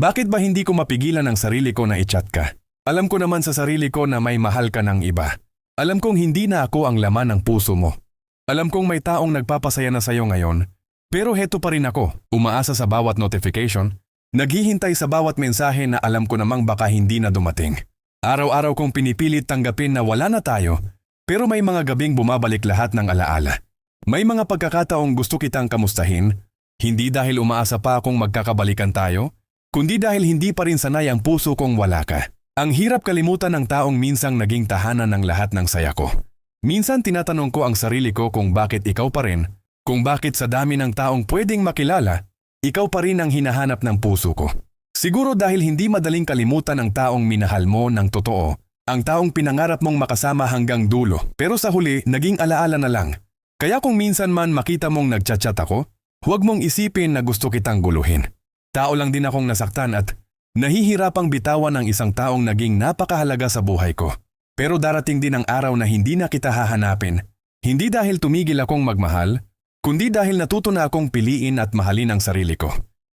Bakit ba hindi ko mapigilan ang sarili ko na i-chat ka? Alam ko naman sa sarili ko na may mahal ka ng iba. Alam kong hindi na ako ang laman ng puso mo. Alam kong may taong nagpapasaya na sa'yo ngayon. Pero heto pa rin ako, umaasa sa bawat notification, naghihintay sa bawat mensahe na alam ko namang baka hindi na dumating. Araw-araw kong pinipilit tanggapin na wala na tayo, pero may mga gabing bumabalik lahat ng alaala. May mga pagkakataong gusto kitang kamustahin, hindi dahil umaasa pa akong magkakabalikan tayo, kundi dahil hindi pa rin sanay ang puso kong wala ka. Ang hirap kalimutan ng taong minsang naging tahanan ng lahat ng saya ko. Minsan tinatanong ko ang sarili ko kung bakit ikaw pa rin, kung bakit sa dami ng taong pwedeng makilala, ikaw pa rin ang hinahanap ng puso ko. Siguro dahil hindi madaling kalimutan ang taong minahal mo ng totoo, ang taong pinangarap mong makasama hanggang dulo, pero sa huli naging alaala na lang. Kaya kung minsan man makita mong nagchat-chat ako, huwag mong isipin na gusto kitang guluhin. Tao lang din akong nasaktan at nahihirapang bitawan ng isang taong naging napakahalaga sa buhay ko. Pero darating din ang araw na hindi na kita hahanapin, hindi dahil tumigil akong magmahal, kundi dahil natuto na akong piliin at mahalin ang sarili ko.